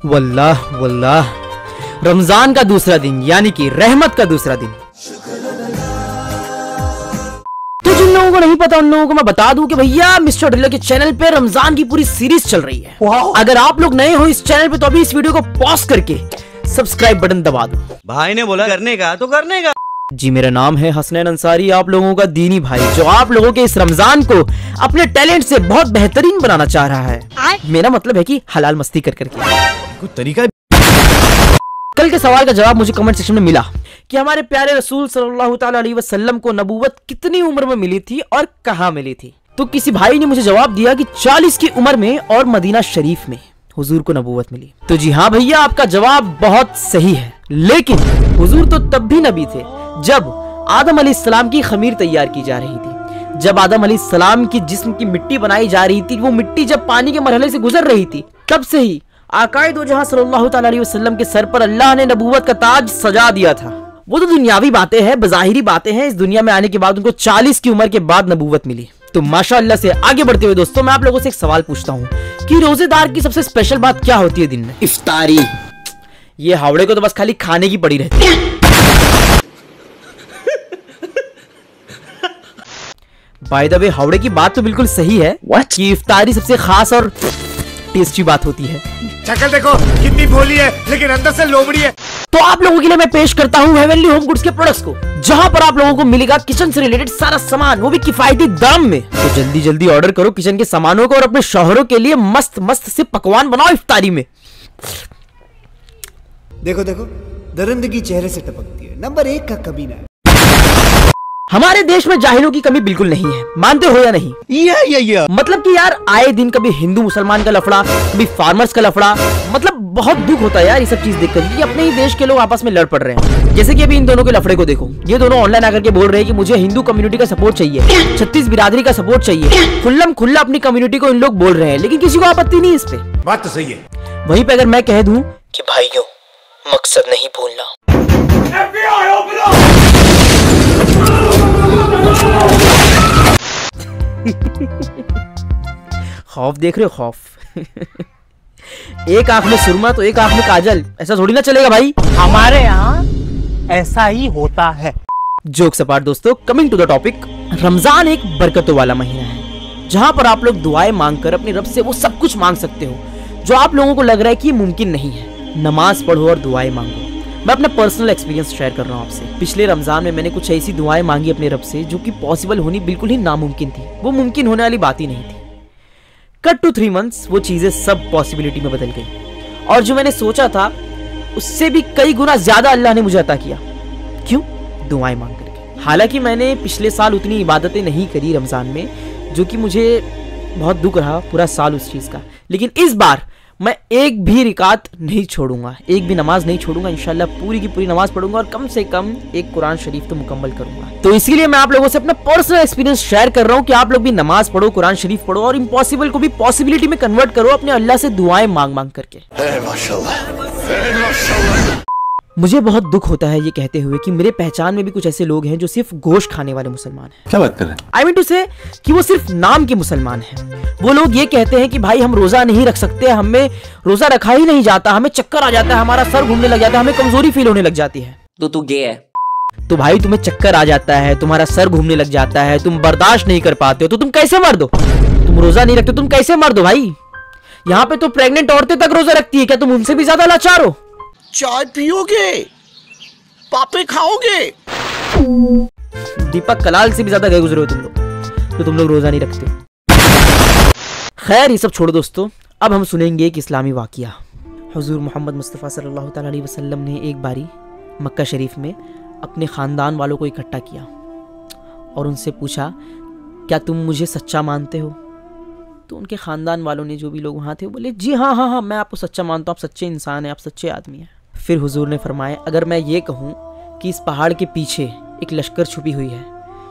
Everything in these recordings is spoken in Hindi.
वल्लाह वल्लाह, रमजान का दूसरा दिन यानी कि रहमत का दूसरा दिन। तो जिन लोगों को नहीं पता उन लोगों को मैं बता दूं कि भैया मिस्टर ड्रिलर के चैनल पे रमजान की पूरी सीरीज चल रही है। अगर आप लोग नए हो इस चैनल पे तो अभी इस वीडियो को पॉज करके सब्सक्राइब बटन दबा दो। भाई ने बोला करने का तो करने का। जी मेरा नाम है हसनैन अंसारी, आप लोगों का दीनी भाई जो आप लोगों के इस रमजान को अपने टैलेंट से बहुत बेहतरीन बनाना चाह रहा है। मेरा मतलब है कि हलाल मस्ती कर करके कुछ तरीका। कल के सवाल का जवाब मुझे कमेंट सेक्शन में मिला कि हमारे प्यारे रसूल सल्लल्लाहु ताला अलैहि वसल्लम को नबूवत कितनी उम्र में मिली थी और कहाँ मिली थी। तो किसी भाई ने मुझे जवाब दिया कि 40 की उम्र में और मदीना शरीफ में हुजूर को नबूवत मिली। तो जी हाँ भैया, आपका जवाब बहुत सही है, लेकिन हुजूर तो तब भी नबी थे जब आदम अलैहिस्सलाम की खमीर तैयार की जा रही थी। जब आदम अलैहिस्सलाम की जिस्म की मिट्टी बनाई जा रही थी, वो मिट्टी जब पानी के मरहले से गुजर रही थी, तब से ही आकाए दो जहां सल्लल्लाहु ताला अलैहि वसल्लम के सर पर अल्लाह ने नबूवत का ताज सजा दिया था। वो तो दुनियावी बातें हैं, बज़ाहिरी बातें हैं। इस दुनिया में आने के बाद उनको 40 की उम्र के बाद नबूवत मिली। तो माशाअल्लाह से आगे बढ़ते हुए दोस्तों, मैं आप लोगों से एक सवाल पूछता हूँ कि रोजेदार की सबसे स्पेशल बात क्या होती है दिन में? इफ्तारी। ये हावड़े को तो बस खाली खाने की पड़ी रहती है। बाय द वे, हावड़े की बात तो बिल्कुल सही है कि इफ्तारी सबसे खास और टेस्टी बात होती है। शक्ल देखो कितनी भोली है लेकिन अंदर से लोमड़ी है। तो आप लोगों के लिए मैं पेश करता हूँ हेवनली होम गुड्स के प्रोडक्ट्स को, जहां पर आप लोगों को मिलेगा किचन से रिलेटेड सारा सामान, वो भी किफायती दाम में। तो जल्दी जल्दी ऑर्डर करो किचन के सामानों को और अपने शौहरों के लिए मस्त मस्त से पकवान बनाओ इफ्तारी में। देखो देखो, दरिंदगी चेहरे से टपकती है। नंबर 1 का कमीना है। हमारे देश में जाहिलों की कमी बिल्कुल नहीं है, मानते हो या नहीं? मतलब कि यार आए दिन कभी हिंदू मुसलमान का लफड़ा, कभी फार्मर्स का लफड़ा। मतलब बहुत दुख होता है यार ये सब चीज देखकर कि अपने ही देश के लोग आपस में लड़ पड़ रहे हैं। जैसे कि अभी इन दोनों के लफड़े को देखो, ये दोनों ऑनलाइन आकर के बोल रहे हैं कि मुझे हिंदू कम्युनिटी का सपोर्ट चाहिए, 36 बिरादरी का सपोर्ट चाहिए। खुल्लम खुल्ला अपनी कम्युनिटी को इन लोग बोल रहे हैं, लेकिन किसी को आपत्ति नहीं इस पे। बात तो सही है। वहीं पे अगर मैं कह दूं कि भाइयों मकसद नहीं भूलना, खौफ देख रहे हो? खौफ। एक आंख में सुरमा तो एक आंख में काजल, ऐसा थोड़ी ना चलेगा भाई। हमारे यहाँ ऐसा ही होता है। जोक सपाट दोस्तों, coming to the topic. Ramzan एक बरकतों वाला महीना है जहां पर आप लोग दुआएं मांगकर अपने रब से वो सब कुछ मांग सकते हो जो आप लोगों को लग रहा है कि मुमकिन नहीं है। नमाज पढ़ो और दुआएं मांगो। मैं अपना पर्सनल एक्सपीरियंस शेयर कर रहा हूँ आपसे। पिछले रमजान में मैंने कुछ ऐसी दुआएं मांगी अपने रब से जो कि पॉसिबल होनी बिल्कुल ही नामुमकिन थी। वो मुमकिन होने वाली बात ही नहीं थी। कट टू 3 मंथ्स वो चीजें सब पॉसिबिलिटी में बदल गई और जो मैंने सोचा था उससे भी कई गुना ज्यादा अल्लाह ने मुझे अता किया। क्यों? दुआएं मांग करके। हालांकि मैंने पिछले साल उतनी इबादतें नहीं करी रमजान में, जो कि मुझे बहुत दुख रहा पूरा साल उस चीज का, लेकिन इस बार मैं एक भी रिकात नहीं छोड़ूंगा, एक भी नमाज नहीं छोड़ूंगा। इंशाल्लाह पूरी की पूरी नमाज पढ़ूंगा और कम से कम एक कुरान शरीफ तो मुकम्मल करूंगा। तो इसीलिए मैं आप लोगों से अपना पर्सनल एक्सपीरियंस शेयर कर रहा हूं कि आप लोग भी नमाज पढ़ो, कुरान शरीफ पढ़ो और इम्पॉसिबल को भी पॉसिबिलिटी में कन्वर्ट करो अपने अल्लाह से दुआएं मांग मांग करके। मुझे बहुत दुख होता है ये कहते हुए कि मेरे पहचान में भी कुछ ऐसे लोग हैं जो सिर्फ गोश्त खाने वाले मुसलमान हैं। क्या बात कर रहे हैं? आई मीन टू से कि वो सिर्फ नाम के मुसलमान हैं। वो लोग ये कहते हैं कि भाई हम रोजा नहीं रख सकते, हमें रोजा रखा ही नहीं जाता, हमें चक्कर आ जाता है, हमारा सर घूमने लग जाता है, हमें कमजोरी फील होने लग जाती है। तो तू गे है। तो भाई तुम्हें चक्कर आ जाता है, तुम्हारा सर घूमने लग जाता है, तुम बर्दाश्त नहीं कर पाते हो, तो तुम कैसे मर दो? तुम रोजा नहीं रखते, तुम कैसे मर दो भाई? यहाँ पे तो प्रेग्नेंट औरतें तक रोजा रखती है, क्या तुम उनसे भी ज्यादा लाचार हो? चाय पियोगे, पापे खाओगे? दीपक कलाल से भी ज्यादा गए गुजरे हो तुम लोग, तो तुम लोग रोजा नहीं रखते। खैर ये सब छोड़ो दोस्तों, अब हम सुनेंगे एक इस्लामी वाकया। हुजूर मोहम्मद मुस्तफ़ा सल्लल्लाहु ताला अलैहि वसल्लम ने एक बारी मक्का शरीफ में अपने ख़ानदान वालों को इकट्ठा किया और उनसे पूछा, क्या तुम मुझे सच्चा मानते हो? तो उनके ख़ानदान वालों ने, जो भी लोग वहाँ थे, बोले जी हाँ हाँ हाँ, मैं आपको सच्चा मानता हूँ, आप सच्चे इंसान हैं, आप सच्चे आदमी हैं। फिर हुजूर ने फरमाया, अगर मैं ये कहूँ कि इस पहाड़ के पीछे एक लश्कर छुपी हुई है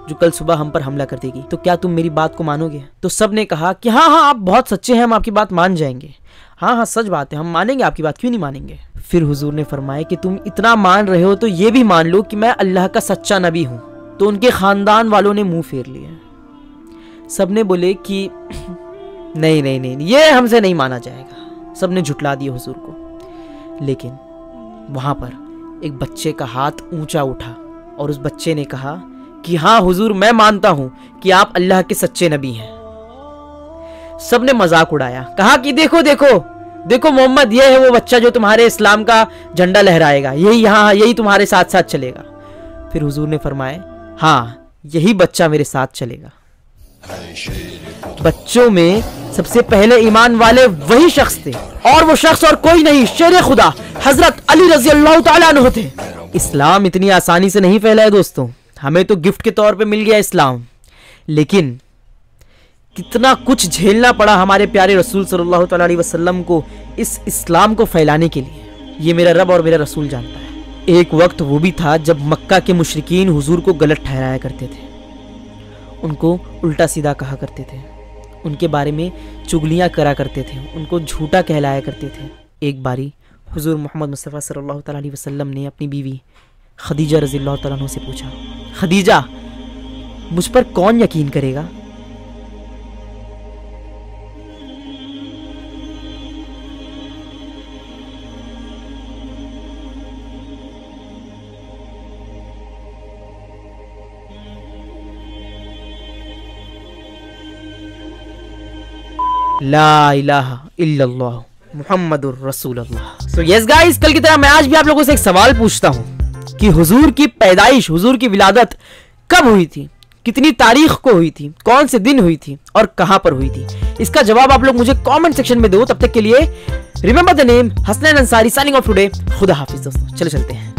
जो कल सुबह हम पर हमला कर देगी, तो क्या तुम मेरी बात को मानोगे? तो सब ने कहा कि हाँ हाँ, आप बहुत सच्चे हैं, हम आपकी बात मान जाएंगे। हाँ हाँ सच बात है, हम मानेंगे आपकी बात, क्यों नहीं मानेंगे। फिर हुजूर ने फरमाया कि तुम इतना मान रहे हो तो ये भी मान लो कि मैं अल्लाह का सच्चा नबी हूँ। तो उनके ख़ानदान वालों ने मुंह फेर लिया। सब ने बोले कि नहीं नहीं नहीं, ये हमसे नहीं माना जाएगा। सब ने झुटला दिया हुजूर को। लेकिन वहां पर एक बच्चे का हाथ ऊंचा उठा और उस बच्चे ने कहा कि हाँ हुजूर, मैं मानता हूं कि आप अल्लाह के सच्चे नबी हैं। सबने मजाक उड़ाया, कहा कि देखो देखो देखो मोहम्मद, ये है वो बच्चा जो तुम्हारे इस्लाम का झंडा लहराएगा, यही तुम्हारे साथ साथ चलेगा। फिर हुजूर ने फरमाया, हाँ यही बच्चा मेरे साथ चलेगा। बच्चों में सबसे पहले ईमान वाले वही शख्स थे, और वो शख्स और कोई नहीं, शेर खुदा हजरत अली रजी अल्लाह तआला अन्हु थे। इस्लाम इतनी आसानी से नहीं फैला है दोस्तों, हमें तो गिफ्ट के तौर पे मिल गया इस्लाम, लेकिन कितना कुछ झेलना पड़ा हमारे प्यारे रसूल सल्लल्लाहु अलैहि वसल्लम को इस इस्लाम को फैलाने के लिए, ये मेरा रब और मेरा रसूल जानता है। एक वक्त वो भी था जब मक्का के मुशरिकीन हुजूर को गलत ठहराया करते थे, उनको उल्टा सीधा कहा करते थे, उनके बारे में चुगलियां करा करते थे, उनको झूठा कहलाया करते थे। एक बारी हुजूर मोहम्मद मुस्तफ़ा सल्लल्लाहु अलैहि वसल्लम ने अपनी बीवी खदीजा रज़ियल्लाहु तआला अन्हा से पूछा, खदीजा मुझ पर कौन यकीन करेगा? ला इलाहा इल्लल्लाह मुहम्मदुर रसूलुल्लाह। सो यस गाइस, कल की तरह मैं आज भी आप लोगों से एक सवाल पूछता हूं कि हुजूर की पैदाइश, हुजूर की विलादत कब हुई थी, कितनी तारीख को हुई थी, कौन से दिन हुई थी और कहां पर हुई थी? इसका जवाब आप लोग मुझे कमेंट सेक्शन में दो। तब तक के लिए remember the name Hasnain Ansari, signing off today. खुदा हाफिज दोस्तों, चलो चलते हैं।